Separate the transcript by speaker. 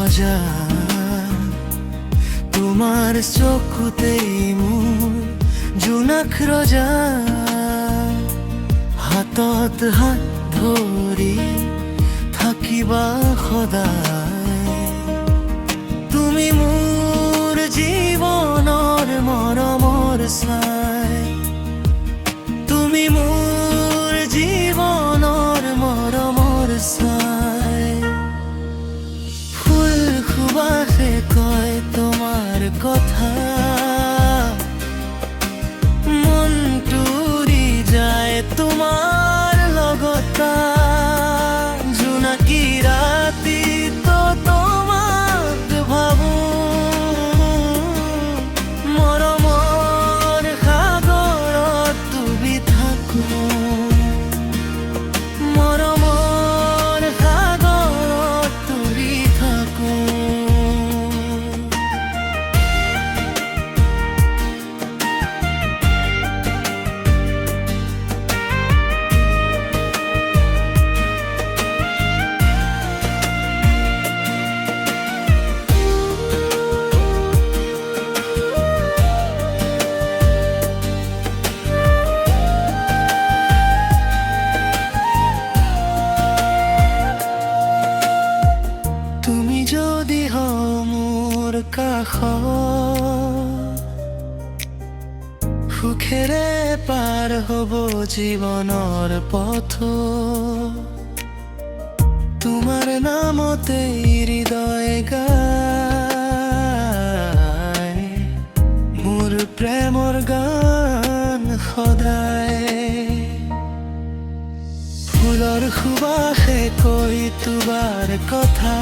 Speaker 1: সজা তোমাৰ চকুতেই মোৰ জোনাক ৰজা হাতত হাত ধৰি থাকিবা সদায় তুমি মোৰ জীৱনৰ মৰমৰ ছাই তুমি মোৰ জীৱনৰ মৰমৰ ছাই ফুল সুবাসে কয় তোমাৰ কথা মনটো উৰি যায় তোমাৰ লগত জোনাকী ৰাতিতো তোমাক ভাবো মৰমৰ সাগৰত ডুবি থাকো মৰমৰ সাগৰত ডুবি থাকো তুমি যদি হও মোৰ কাষত সুখেৰে পাৰ হ'ব জীৱনৰ পথ তোমাৰ নামতে হৃদয় গায় মোৰ প্ৰেমৰ গান সদায় ফুলৰ সুবাসে কৈ তোমাৰ কথা